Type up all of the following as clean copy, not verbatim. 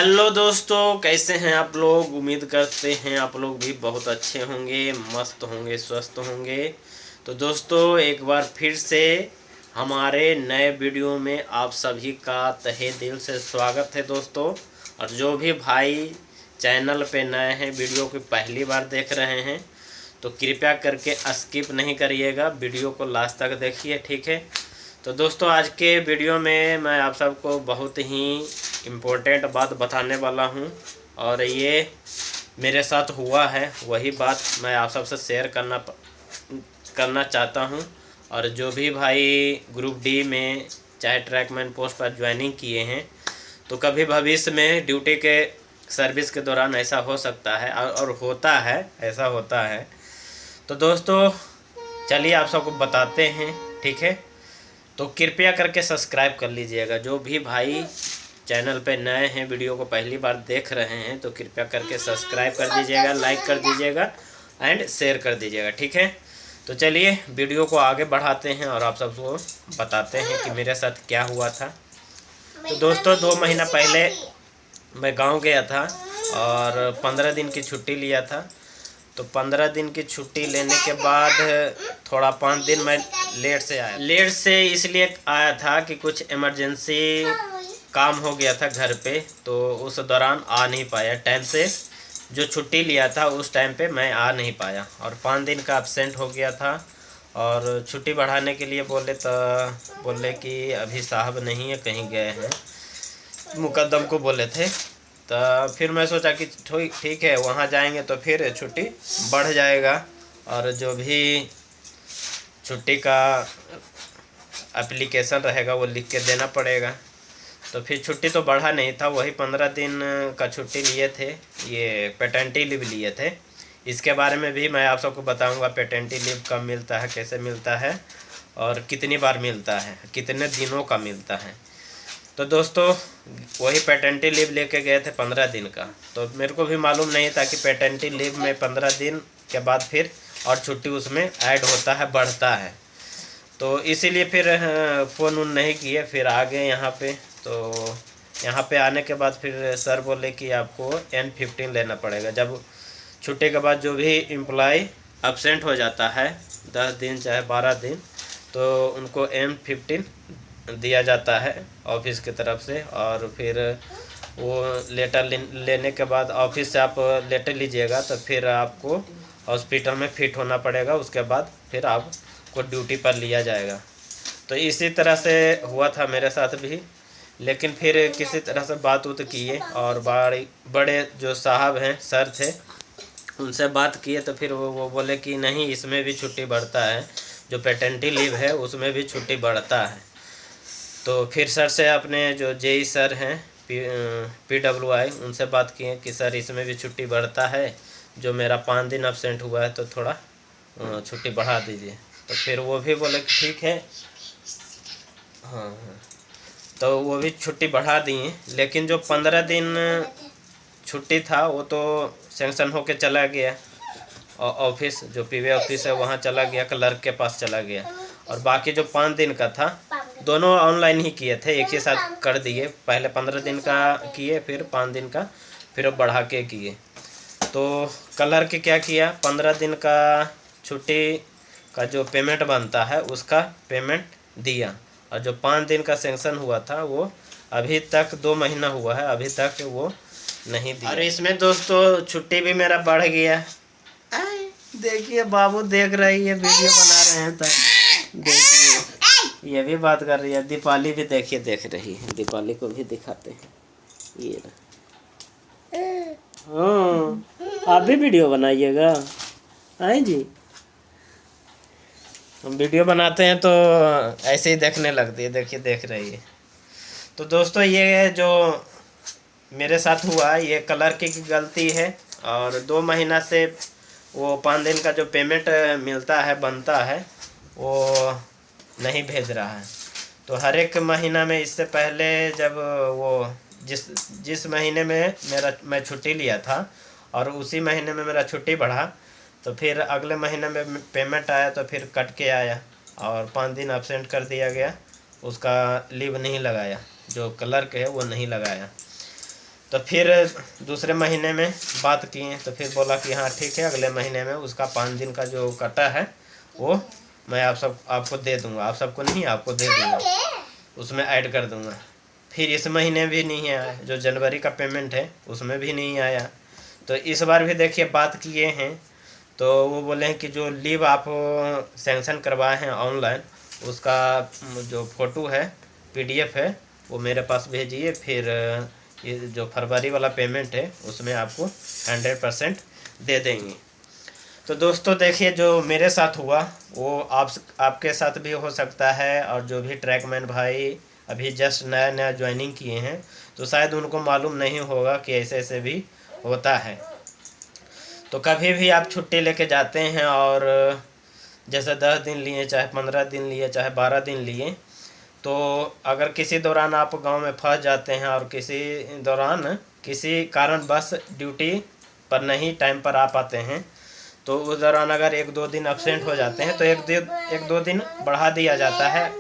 Hello दोस्तों, कैसे हैं आप लोग। उम्मीद करते हैं आप लोग भी बहुत अच्छे होंगे, मस्त होंगे, स्वस्थ होंगे। तो दोस्तों एक बार फिर से हमारे नए वीडियो में आप सभी का तहे दिल से स्वागत है दोस्तों। और जो भी भाई चैनल पे नए हैं, वीडियो को पहली बार देख रहे हैं, तो कृपया करके स्किप नहीं करिएगा, वीडियो को लास्ट तक देखिए, ठीक है। तो दोस्तों आज के वीडियो में मैं आप सबको बहुत ही इम्पोर्टेंट बात बताने वाला हूं, और ये मेरे साथ हुआ है, वही बात मैं आप सबसे शेयर करना चाहता हूं। और जो भी भाई ग्रुप डी में चाहे ट्रैकमैन पोस्ट पर ज्वाइनिंग किए हैं, तो कभी भविष्य में ड्यूटी के सर्विस के दौरान ऐसा हो सकता है और होता है, ऐसा होता है। तो दोस्तों चलिए आप सबको बताते हैं, ठीक है। तो कृपया करके सब्सक्राइब कर लीजिएगा। जो भी भाई चैनल पे नए हैं, वीडियो को पहली बार देख रहे हैं, तो कृपया करके सब्सक्राइब कर दीजिएगा, लाइक कर दीजिएगा एंड शेयर कर दीजिएगा, ठीक है। तो चलिए वीडियो को आगे बढ़ाते हैं और आप सबको बताते हैं कि मेरे साथ क्या हुआ था। तो दोस्तों 2 महीना पहले मैं गांव गया था और 15 दिन की छुट्टी लिया था। तो 15 दिन की छुट्टी लेने के बाद थोड़ा 5 दिन मैं लेट से आया। लेट से इसलिए आया था कि कुछ इमरजेंसी काम हो गया था घर पे, तो उस दौरान आ नहीं पाया टाइम से। जो छुट्टी लिया था उस टाइम पे मैं आ नहीं पाया और 5 दिन का एब्सेंट हो गया था। और छुट्टी बढ़ाने के लिए बोले कि अभी साहब नहीं है, कहीं गए हैं, मुकद्दम को बोले थे। तो फिर मैं सोचा कि ठीक है, वहाँ जाएंगे तो फिर छुट्टी बढ़ जाएगा और जो भी छुट्टी का एप्लीकेशन रहेगा वो लिख के देना पड़ेगा। तो फिर छुट्टी तो बढ़ा नहीं था, वही 15 दिन का छुट्टी लिए थे, ये पैटर्निटी लीव लिए थे। इसके बारे में भी मैं आप सबको बताऊंगा, पैटर्निटी लीव कब मिलता है, कैसे मिलता है और कितनी बार मिलता है, कितने दिनों का मिलता है। तो दोस्तों वही पैटर्निटी लीव लेके गए थे 15 दिन का। तो मेरे को भी मालूम नहीं था कि पैटर्निटी लीव में 15 दिन के बाद फिर और छुट्टी उसमें ऐड होता है, बढ़ता है। तो इसीलिए फिर फ़ोन उन नहीं किए, फिर आ गए यहाँ पे। तो यहाँ पे आने के बाद फिर सर बोले कि आपको N15 लेना पड़ेगा। जब छुट्टी के बाद जो भी एम्प्लॉय एब्सेंट हो जाता है 10 दिन चाहे 12 दिन, तो उनको N15 दिया जाता है ऑफिस की तरफ से। और फिर वो लेटर लेने के बाद ऑफिस से आप लेटर लीजिएगा, तो फिर आपको हॉस्पिटल में फिट होना पड़ेगा, उसके बाद फिर आपको ड्यूटी पर लिया जाएगा। तो इसी तरह से हुआ था मेरे साथ भी। लेकिन फिर किसी तरह से बात उत किए और बड़े जो साहब हैं, सर थे, उनसे बात किए। तो फिर वो बोले कि नहीं, इसमें भी छुट्टी बढ़ता है, जो पैटर्निटी लीव है उसमें भी छुट्टी बढ़ता है। तो फिर सर से अपने जो जेई सर हैं PWI, उनसे बात किए कि सर इसमें भी छुट्टी बढ़ता है, जो मेरा 5 दिन एब्सेंट हुआ है तो थोड़ा छुट्टी बढ़ा दीजिए। तो फिर वो भी बोले कि ठीक है, हाँ हाँ। तो वो भी छुट्टी बढ़ा दिए। लेकिन जो 15 दिन छुट्टी था वो तो सेंक्शन होके चला गया, और ऑफिस जो PV ऑफिस है वहाँ चला गया, क्लर्क के पास चला गया। और बाकी जो 5 दिन का था, दोनों ऑनलाइन ही किए थे, एक ही साथ कर दिए। पहले 15 दिन का किए, फिर 5 दिन का फिर बढ़ा के किए। तो क्लर्क क्या किया, 15 दिन का छुट्टी का जो पेमेंट बनता है उसका पेमेंट दिया, और जो 5 दिन का सेंक्शन हुआ था वो अभी तक 2 महीना हुआ है, अभी तक वो नहीं दिया। और इसमें दोस्तों छुट्टी भी मेरा बढ़ गया। देखिए बाबू देख रही है, वीडियो बना रहे हैं, तब देखिए ये भी बात कर रही है। दीपाली भी देखिए देख रही है, दीपाली को भी दिखाते हैं, ये हाँ। आप भी वीडियो बनाइएगा, आए जी। हम वीडियो बनाते हैं तो ऐसे ही देखने लगती है, देखिए देख रही है। तो दोस्तों ये जो मेरे साथ हुआ, ये क्लर्क की गलती है। और 2 महीना से वो 5 दिन का जो पेमेंट मिलता है, बनता है, वो नहीं भेज रहा है। तो हर एक महीना में, इससे पहले जब वो जिस महीने में मैं छुट्टी लिया था और उसी महीने में मेरा छुट्टी बढ़ा, तो फिर अगले महीने में पेमेंट आया तो फिर कट के आया और 5 दिन एब्सेंट कर दिया गया, उसका लीव नहीं लगाया, जो क्लर्क है वो नहीं लगाया। तो फिर दूसरे महीने में बात किए तो फिर बोला कि हाँ ठीक है, अगले महीने में उसका 5 दिन का जो कटा है वो मैं आपको दे दूँगा। आप सबको नहीं, आपको दे दूँगा, उसमें ऐड कर दूँगा। फिर इस महीने भी नहीं आया, जो जनवरी का पेमेंट है उसमें भी नहीं आया। तो इस बार भी देखिए बात किए हैं तो वो बोले हैं कि जो लीव आप सैंक्शन करवाए हैं ऑनलाइन, उसका जो फ़ोटो है, PDF है, वो मेरे पास भेजिए। फिर ये जो फरवरी वाला पेमेंट है उसमें आपको 100% दे देंगे। तो दोस्तों देखिए, जो मेरे साथ हुआ वो आपके साथ भी हो सकता है। और जो भी ट्रैकमैन भाई अभी जस्ट नया नया ज्वाइनिंग किए हैं तो शायद उनको मालूम नहीं होगा कि ऐसे ऐसे भी होता है। तो कभी भी आप छुट्टी लेके जाते हैं और जैसे 10 दिन लिए, चाहे 15 दिन लिए, चाहे 12 दिन लिए, तो अगर किसी दौरान आप गांव में फंस जाते हैं और किसी दौरान किसी कारणवश ड्यूटी पर नहीं टाइम पर आ पाते हैं, तो उस दौरान अगर 1-2 दिन अब्सेंट हो जाते हैं तो 1-2 दिन बढ़ा दिया जाता है।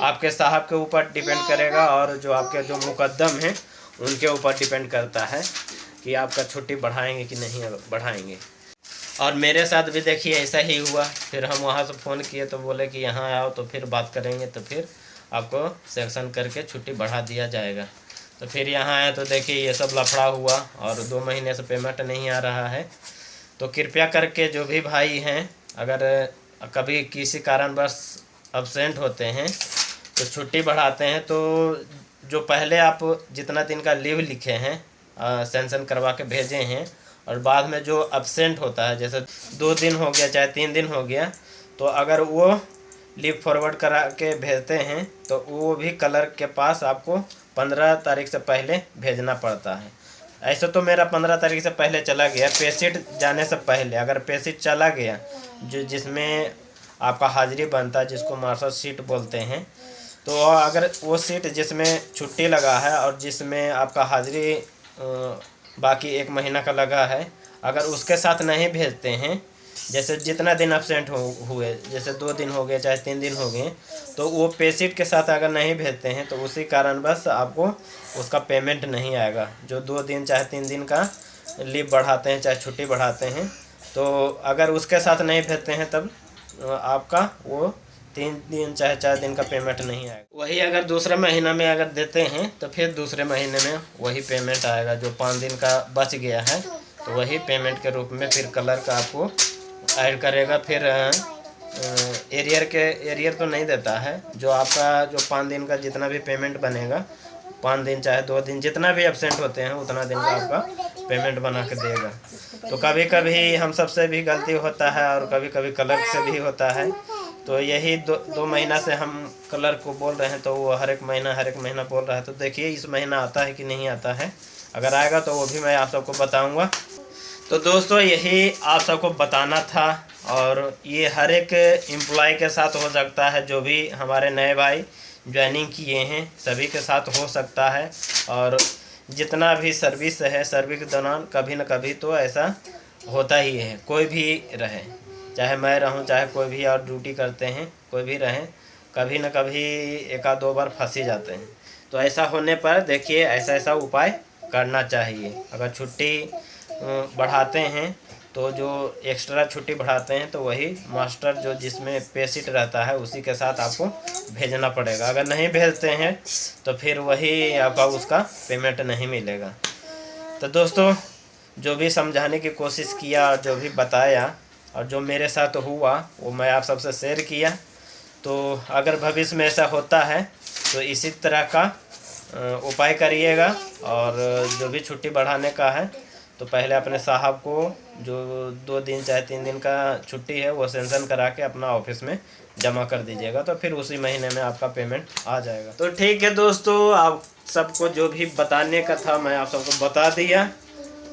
आपके साहब के ऊपर डिपेंड करेगा और जो आपके जो मुकद्दम हैं उनके ऊपर डिपेंड करता है कि आपका छुट्टी बढ़ाएंगे कि नहीं बढ़ाएंगे। और मेरे साथ भी देखिए ऐसा ही हुआ। फिर हम वहाँ से फ़ोन किए तो बोले कि यहाँ आओ तो फिर बात करेंगे, तो फिर आपको सेक्शन करके छुट्टी बढ़ा दिया जाएगा। तो फिर यहाँ आए तो देखिए ये सब लफड़ा हुआ और 2 महीने से पेमेंट नहीं आ रहा है। तो कृपया करके जो भी भाई हैं, अगर कभी किसी कारणवश अब्सेंट होते हैं तो छुट्टी बढ़ाते हैं, तो जो पहले आप जितना दिन का लीव लिखे हैं, सैंक्शन करवा के भेजे हैं, और बाद में जो अब्सेंट होता है, जैसे 2 दिन हो गया चाहे 3 दिन हो गया, तो अगर वो लीव फॉरवर्ड करा के भेजते हैं तो वो भी क्लर्क के पास आपको 15 तारीख से पहले भेजना पड़ता है। ऐसे तो मेरा 15 तारीख से पहले चला गया, पेशीट जाने से पहले। अगर पेशीट चला गया जिसमें आपका हाजिरी बनता है, जिसको मार्क्स शीट बोलते हैं, तो अगर वो सीट जिसमें छुट्टी लगा है और जिसमें आपका हाजिरी बाकी 1 महीना का लगा है, अगर उसके साथ नहीं भेजते हैं, जैसे जितना दिन अब्सेंट हुए, जैसे 2 दिन हो गए चाहे 3 दिन हो गए, तो वो पेशीट के साथ अगर नहीं भेजते हैं तो उसी कारण बस आपको उसका पेमेंट नहीं आएगा। जो 2 दिन चाहे 3 दिन का लीव बढ़ाते हैं, चाहे छुट्टी बढ़ाते हैं, तो अगर उसके साथ नहीं भेजते हैं तब आपका वो 3 दिन चाहे 4 दिन का पेमेंट नहीं आएगा। वही अगर दूसरे महीना में अगर देते हैं तो फिर दूसरे महीने में वही पेमेंट आएगा। जो 5 दिन का बच गया है तो वही पेमेंट के रूप में फिर क्लर्क आपको ऐड करेगा। फिर एरियर तो नहीं देता है। जो आपका जो 5 दिन का जितना भी पेमेंट बनेगा, 5 दिन चाहे 2 दिन जितना भी एब्सेंट होते हैं उतना दिन का आपका पेमेंट बना के देगा। तो कभी कभी हम सबसे भी गलती होता है और कभी कभी क्लर्क से भी होता है। तो यही 2 महीना से हम क्लर्क को बोल रहे हैं तो वो हर एक महीना बोल रहा है। तो देखिए इस महीना आता है कि नहीं आता है, अगर आएगा तो वो भी मैं आप सबको बताऊंगा। तो दोस्तों यही आप सबको बताना था, और ये हर एक एम्प्लॉय के साथ हो सकता है। जो भी हमारे नए भाई ज्वाइनिंग किए हैं सभी के साथ हो सकता है। और जितना भी सर्विस है, सर्विस के दौरान कभी न कभी तो ऐसा होता ही है। कोई भी रहे, चाहे मैं रहूं, चाहे कोई भी और ड्यूटी करते हैं, कोई भी रहें, कभी न कभी 1-2 बार फंस ही जाते हैं। तो ऐसा होने पर देखिए ऐसा उपाय करना चाहिए। अगर छुट्टी बढ़ाते हैं तो जो एक्स्ट्रा छुट्टी बढ़ाते हैं तो वही मास्टर जो जिसमें पेशीट रहता है उसी के साथ आपको भेजना पड़ेगा। अगर नहीं भेजते हैं तो फिर वही आपका उसका पेमेंट नहीं मिलेगा। तो दोस्तों जो भी समझाने की कोशिश किया और जो भी बताया और जो मेरे साथ हुआ वो मैं आप सबसे शेयर किया। तो अगर भविष्य में ऐसा होता है तो इसी तरह का उपाय करिएगा। और जो भी छुट्टी बढ़ाने का है तो पहले अपने साहब को जो 2 दिन चाहे 3 दिन का छुट्टी है वो सेंशन करा के अपना ऑफिस में जमा कर दीजिएगा, तो फिर उसी महीने में आपका पेमेंट आ जाएगा। तो ठीक है दोस्तों, आप सबको जो भी बताने का था मैं आप सबको बता दिया।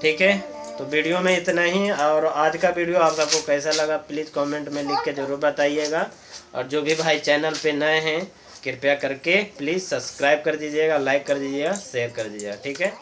ठीक है, तो वीडियो में इतना ही। और आज का वीडियो आप सबको कैसा लगा प्लीज़ कमेंट में लिख के ज़रूर बताइएगा। और जो भी भाई चैनल पे नए हैं कृपया करके प्लीज़ सब्सक्राइब कर दीजिएगा, लाइक कर दीजिएगा, शेयर कर दीजिएगा। ठीक है।